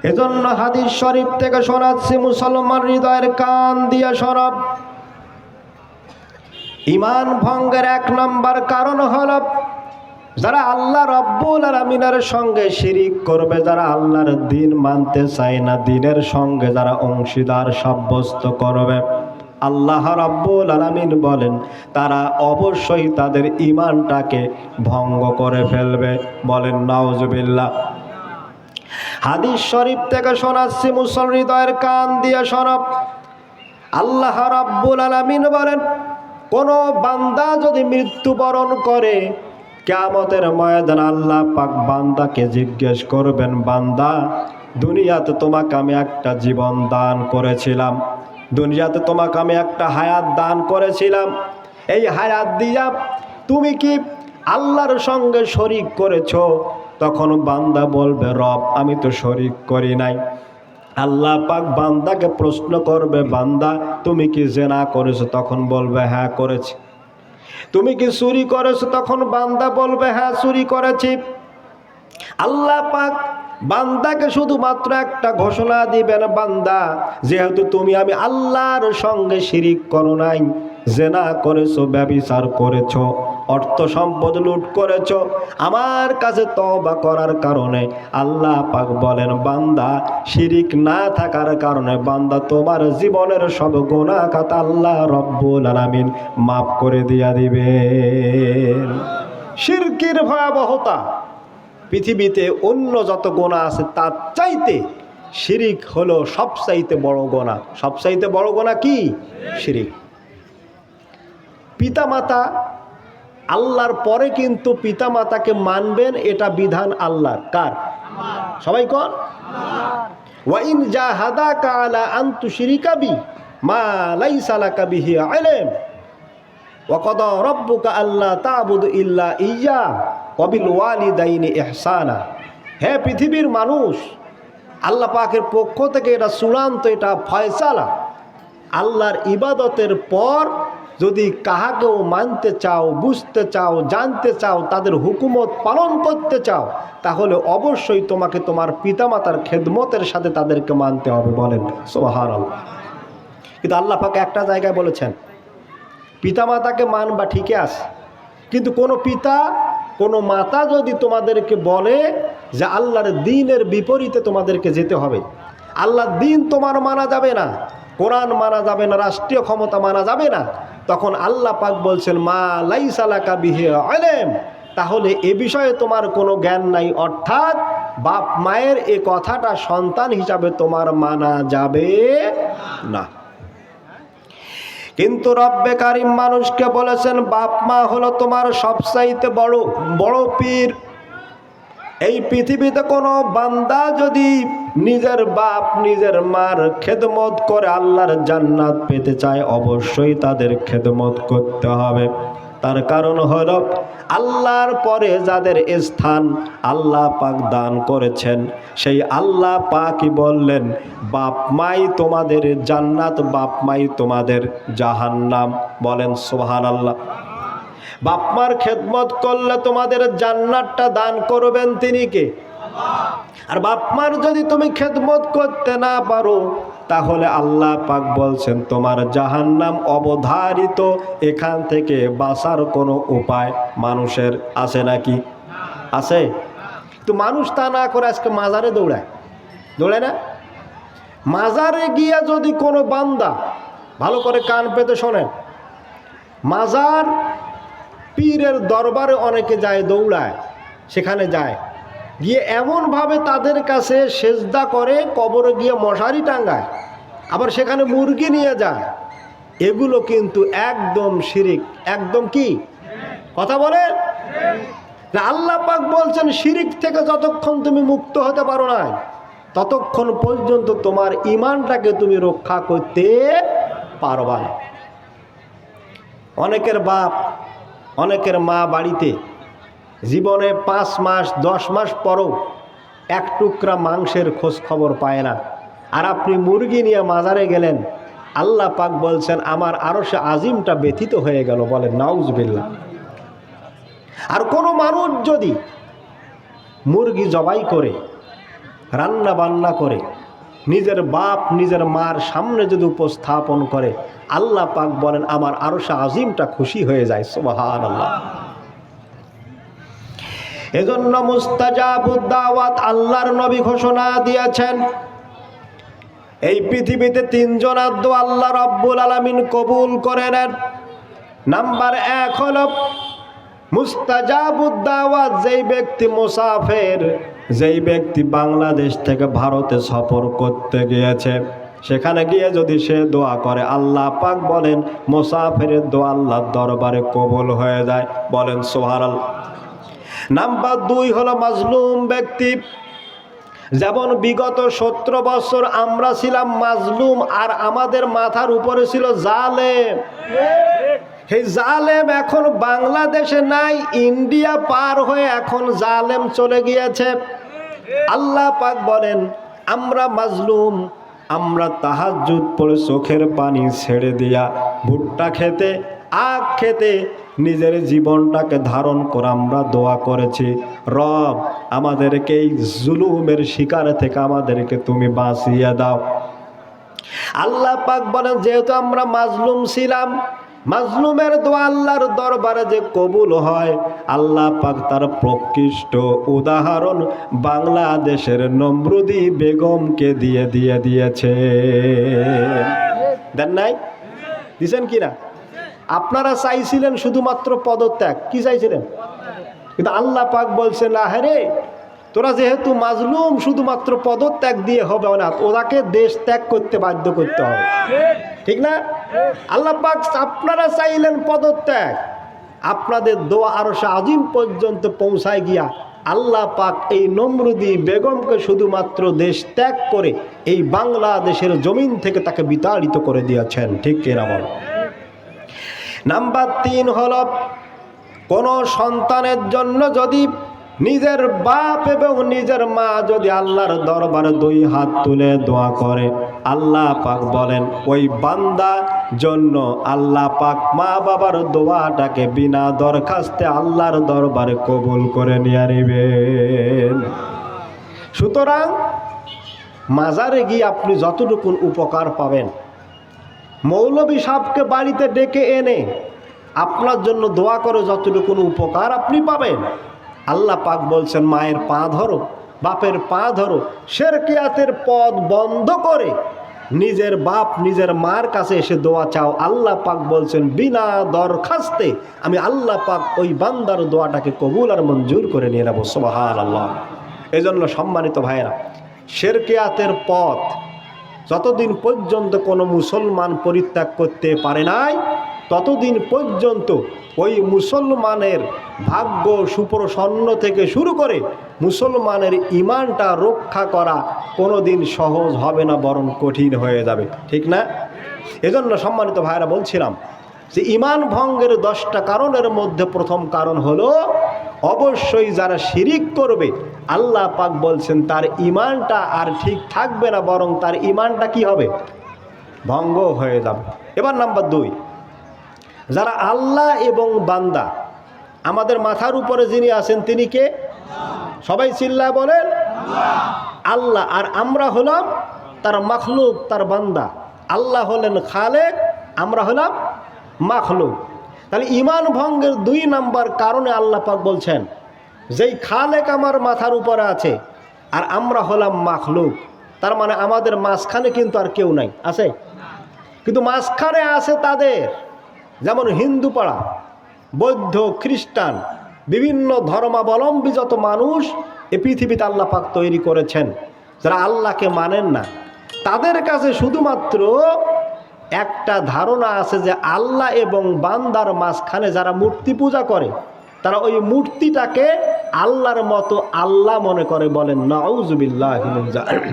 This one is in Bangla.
এজন্য হাদিস শরীফ থেকে শোনাচ্ছি, মুসলমান হৃদয়ের কান দিয়ে শোনাব। ঈমান ভঙ্গের 1 নম্বর কারণ হলো যারা আল্লাহ রাব্বুল আলামিনের সঙ্গে শিরিক করবে, যারা আল্লাহর দ্বীন মানতে চায় না, দ্বীনের সঙ্গে যারা অংশীদার সাব্যস্ত করবে, আল্লাহ রাব্বুল আলামিন বলেন তারা অবশ্যই তাদের ঈমানটাকে ভঙ্গ করে ফেলবে। বলেন নাউজুবিল্লাহ। হাদিস শরীফ থেকে শোনাচ্ছি, মুসলমান হৃদয়ের কান দিয়ে শোনাব। আল্লাহ রাব্বুল আলামিন বলেন কোন বান্দা যদি মৃত্যুবরণ করে, কিয়ামতের ময়দানে আল্লাহ পাক বান্দাকে জিজ্ঞেস করবেন, বান্দা দুনিয়াতে তোমাকে আমি একটা জীবন দান করেছিলাম, দুনিয়াতে তোমাকে আমি একটা হায়াত দান করেছিলাম, এই হায়াত দিয়া তুমি কি আল্লাহর সঙ্গে শরীক করেছো? তখন বান্দা বলবে, রব আমি তো শরীক করি নাই। আল্লাহ পাক বান্দাকে প্রশ্ন করবে, বান্দা তুমি কি জিনা করেছো? তখন বলবে হ্যাঁ করেছি। তুমি কি চুরি করেছো? তখন বান্দা বলবে হ্যাঁ চুরি করেছি। আল্লাহ পাক বান্দাকে শুধুমাত্র একটা ঘোষণা দিবেন, বান্দা যেহেতু তুমি আমি আল্লাহর সঙ্গে শিরিক করো নাই, জিনা করেছো, ব্যভিচার করেছো, অর্থ সম্পদ লুট করেছো, আমার কাছে তওবা করার কারণে আল্লাহ পাক বলেন বান্দা শিরিক না থাকার কারণে বান্দা তোমার জীবনের সব গুনাহ খাতা আল্লাহ রব্বুল আলামিন মাফ করে দিয়া দিবেন। শিরকের ভয়াবহতা পৃথিবীতে অন্য যত গুনাহ আছে তার চাইতে শিরিক হলো সবচাইতে বড় গুনাহ। সবচাইতে বড় গুনাহ কি? শিরিক। পিতামাতা আল্লাহর পরে কিন্তু পিতামাতাকে মানবেন, এটা বিধান আল্লাহর। কার? সবাই কোন? ওয়া ইন জাহাদাকা আলা আন তুশরিকা বি মা লাইসা লাকা বিহি ইলম ওয়া কাদা রাব্বুকা আল্লা তা'বুদু ইল্লা ইয়্যা ওয়া বিল ওয়ালিদাইনি ইহসানা। হে পৃথিবীর মানুষ, আল্লাহ পাকের পক্ষ থেকে এটা চূড়ান্ত, এটা ফয়সালা। আল্লাহর ইবাদতের পর যদি কাহাকেও মানতে চাও, বুঝতে চাও, জানতে চাও, তাদের হুকুমত পালন করতে চাও, তাহলে অবশ্যই তোমাকে তোমার পিতামাতার খেদমতের সাথে তাদেরকে মানতে হবে। বলেন সুবহানাল্লাহ। কিন্তু আল্লাহ পাক একটা জায়গায় বলেছেন পিতামাতাকে মানবা ঠিকই আছে, কিন্তু কোনো পিতা কোনো মাতা যদি তোমাদেরকে বলে যে আল্লাহর দ্বীনের বিপরীতে তোমাদেরকে যেতে হবে, আল্লাহর দ্বীন তোমার মানা যাবে না, কোরআন মানা যাবে না, রাষ্ট্রীয় ক্ষমতা মানা যাবে না, তখন আল্লাহ পাক বলছেন মা লাইসা লাকা বিহি ইলম, তাহলে এ বিষয়ে তোমার কোনো জ্ঞান নাই, অর্থাৎ বাপ মায়ের এ কথাটা সন্তান হিসাবে তোমার মানা যাবে না। কিন্তু রব্বে কারিম মানুষকে বলেছেন বাপ মা হলো তোমার সবচাইতে বড় বড় পীর। এই পৃথিবীতে কোনো বান্দা যদি নিজের বাপ নিজের মার খেদমত করে আল্লাহর জান্নাত পেতে চায়, অবশ্যই তাদের খেদমত করতে হবে। তার কারণ হলো আল্লাহর পরে যাদের স্থান আল্লাহ পাক দান করেছেন, সেই আল্লাহ পাকই বললেন বাপ মাই তোমাদের জান্নাত, বাপ মাই তোমাদের জাহান্নাম। বলেন সুবহানাল্লাহ। বাপ মার খেদমত করলে তোমাদের জান্নাতটা দান করবেন তিনি কে? আর বাপ মার যদি তুমি খেদমত করতে না পারো, তাহলে আল্লাহ পাক বলছেন তোমার জাহান্নাম অবধারিত। এখান থেকে বাঁচার কোনো উপায় মানুষের আছে নাকি? আছে? তো মানুষ তা না করে আজকে মাজারে দৌড়ায়, দৌড়ায় না? মাজারে গিয়া যদি কোনো বান্দা, ভালো করে কান পেতে শোনেন, মাজার পীরের দরবারে অনেকে যায়, দৌড়ায়, সেখানে যায়, গিয়ে এমনভাবে তাদের কাছে সেজদা করে, কবরে গিয়ে মশারি টাঙ্গায়, আবার সেখানে মুরগি নিয়ে যায়। এগুলো কিন্তু একদম শিরিক। একদম কি কথা বলে? আল্লাহ পাক বলছেন শিরিক থেকে যতক্ষণ তুমি মুক্ত হতে পারো না, ততক্ষণ পর্যন্ত তোমার ঈমানটাকে তুমি রক্ষা করতে পারবা না। অনেকের বাপ অনেকের মা বাড়িতে জীবনে 5 মাস 10 মাস পরও এক টুকরা মাংসের খোঁজ খবর পায় না, আর আপনি মুরগি নিয়ে মাজারে গেলেন, আল্লাহ পাক বলছেন আমার আরশে আজিমটা ব্যথিত হয়ে গেল। বলেন নাউজুবিল্লাহ। আর কোনো মানুষ যদি মুরগি জবাই করে রান্না বান্না করে নিজের বাপ নিজের মার সামনে যদি উপস্থাপন করে, আল্লাহ পাক বলেন আমার আরশে আজিমটা খুশি হয়ে যায়। সুবহানাল্লাহ। এজন্য মুস্তাজাবুদ দাওয়াত আল্লাহর নবী ঘোষণা দিয়েছেন, এই পৃথিবীতে তিনজনের দোয়া আল্লাহ রাব্বুল আলামিন কবুল করে নেন। নাম্বার 1 হলো মুস্তাজাবুদ দাওয়াত, যেই ব্যক্তি মুসাফির, যেই ব্যক্তি বাংলাদেশ থেকে ভারতে সফর করতে গিয়েছে, সেখানে গিয়ে যদি সে দোয়া করে, আল্লাহ পাক বলেন মুসাফিরের দোয়া আল্লাহর দরবারে কবুল হয়ে যায়। বলেন সুবহানাল্লাহ। নাম্বার 2 হলো মাজলুম ব্যক্তি। যেমন বিগত 17 বছর আমরা ছিলাম মাজলুম, আর আমাদের মাথার উপরে ছিল জালেম। এই জালেম এখন বাংলাদেশে নাই, ইন্ডিয়া পার হয়ে এখন জালেম চলে গিয়েছে। আল্লাহ পাক বলেন আমরা মাজলুম, আমরা তাহাজ্জুদ পড়ে চোখের পানি ছেড়ে দিয়া ভুট্টা খেতে আখ খেতে নিজের জীবনটাকে ধারণ করে আমরা দোয়া করেছি, রব আমাদেরকে এই জুলুমের শিকার থেকে আমাদেরকে তুমি বাঁচিয়ে দাও। আল্লাহ পাক বলেন যেহেতু আমরা মাজলুম ছিলাম, মাজলুমের দোয়া আল্লাহর দরবারে যে কবুল হয়, আল্লাহ পাক তার প্রকৃষ্ট উদাহরণ বাংলাদেশের নমরুদি বেগমকে দিয়েছে। দেন নাই? দিছেন কিনা? আপনারা চাইছিলেন শুধুমাত্র পদত্যাগ, কি চাইছিলেন? কিন্তু আল্লাহ পাক বলছেন না, হ্যাঁ রে, তোরা যেহেতু মাজলুম শুধুমাত্র পদত্যাগ দিয়ে হবে না, ওরাকে দেশ ত্যাগ করতে বাধ্য করতে হবে। ঠিক না? আল্লাহ পাক আপনারা চাইলেন পদত্যাগ, আপনাদের দোয়া আরশে আজিম পর্যন্ত পৌঁছায় গিয়া আল্লাহ পাক এই নমরুদি বেগমকে শুধুমাত্র দেশ ত্যাগ করে এই বাংলাদেশের জমিন থেকে তাকে বিতাড়িত করে দিয়েছেন। ঠিক কিনা বল? নাম্বার 3 হলো কোন সন্তানের জন্য যদি নিজের বাপ এবং নিজের মা যদি আল্লাহর দরবারে 2 হাত তুলে দোয়া করে, আল্লাহ পাক বলেন ওই বান্দা জন্য আল্লাহ পাক মা বাবার দোয়াটাকে বিনা দরখাস্তে আল্লাহর দরবারে কবুল করে নিয়ে নেবেন। সুতরাং মাজারে গিয়ে আপনি যতটুকু উপকার পাবেন, মৌলভী সাহেবকে বাড়িতে ডেকে এনে আপনার জন্য দোয়া করে যতটুকু উপকার আপনি পাবেন, আল্লাহ পাক বলছেন মায়ের পা ধরো, বাপের পা ধরো, শিরকিয়াতের পথ বন্ধ করে নিজের বাপ নিজের মার কাছে এসে দোয়া চাও। আল্লাহ পাক বলছেন বিনা দরখাস্তে আমি আল্লাহ পাক ওই বান্দার দোয়াটাকে কবুল আর মঞ্জুর করে নিয়ে নেব। সুবহানাল্লাহ। এই জন্য সম্মানিত ভাইয়েরা, শিরকিয়াতের পথ যতদিন পর্যন্ত কোনো মুসলমান পরিত্যাগ করতে পারে নাই, ততদিন পর্যন্ত ওই মুসলমানের ভাগ্য সুপ্রসন্ন থেকে শুরু করে মুসলমানের ইমানটা রক্ষা করা কোনো দিন সহজ হবে না, বরং কঠিন হয়ে যাবে। ঠিক না? এজন্য সম্মানিত ভাইরা বলছিলাম যে ইমান ভঙ্গের 10টা কারণের মধ্যে প্রথম কারণ হলো অবশ্যই যারা শিরিক করবে, আল্লাহ পাক বলছেন তার ইমানটা আর ঠিক থাকবে না, বরং তার ইমানটা কি হবে? ভঙ্গ হয়ে যাবে। এবার নাম্বার 2, যারা আল্লাহ এবং বান্দা, আমাদের মাথার উপরে যিনি আছেন তিনি কে? সবাই চিল্লায় বলেন আল্লাহ। আর আমরা হলাম তার মাখলুক, তার বান্দা। আল্লাহ হলেন খালেক, আমরা হলাম মাখলুক। তাহলে ইমান ভঙ্গের 2 নাম্বার কারণে আল্লাহ পাক বলছেন যেই খালেক আমার মাথার উপরে আছে আর আমরা হলাম মাখলুক, তার মানে আমাদের মাঝখানে কিন্তু আর কেউ নাই, আছে? কিন্তু মাঝখানে আছে তাদের, যেমন হিন্দু পাড়া, বৌদ্ধ, খ্রিস্টান, বিভিন্ন ধর্মাবলম্বী যত মানুষ এ পৃথিবীতে আল্লাহ পাক তৈরি করেছেন, যারা আল্লাহকে মানেন না, তাদের কাছে শুধুমাত্র একটা ধারণা আছে যে আল্লাহ এবং বান্দার মাঝখানে যারা মূর্তি পূজা করে, তারা ওই মূর্তিটাকে আল্লাহর মতো আল্লাহ মনে করে। বলেন নাউজুবিল্লাহি মিন যালিক।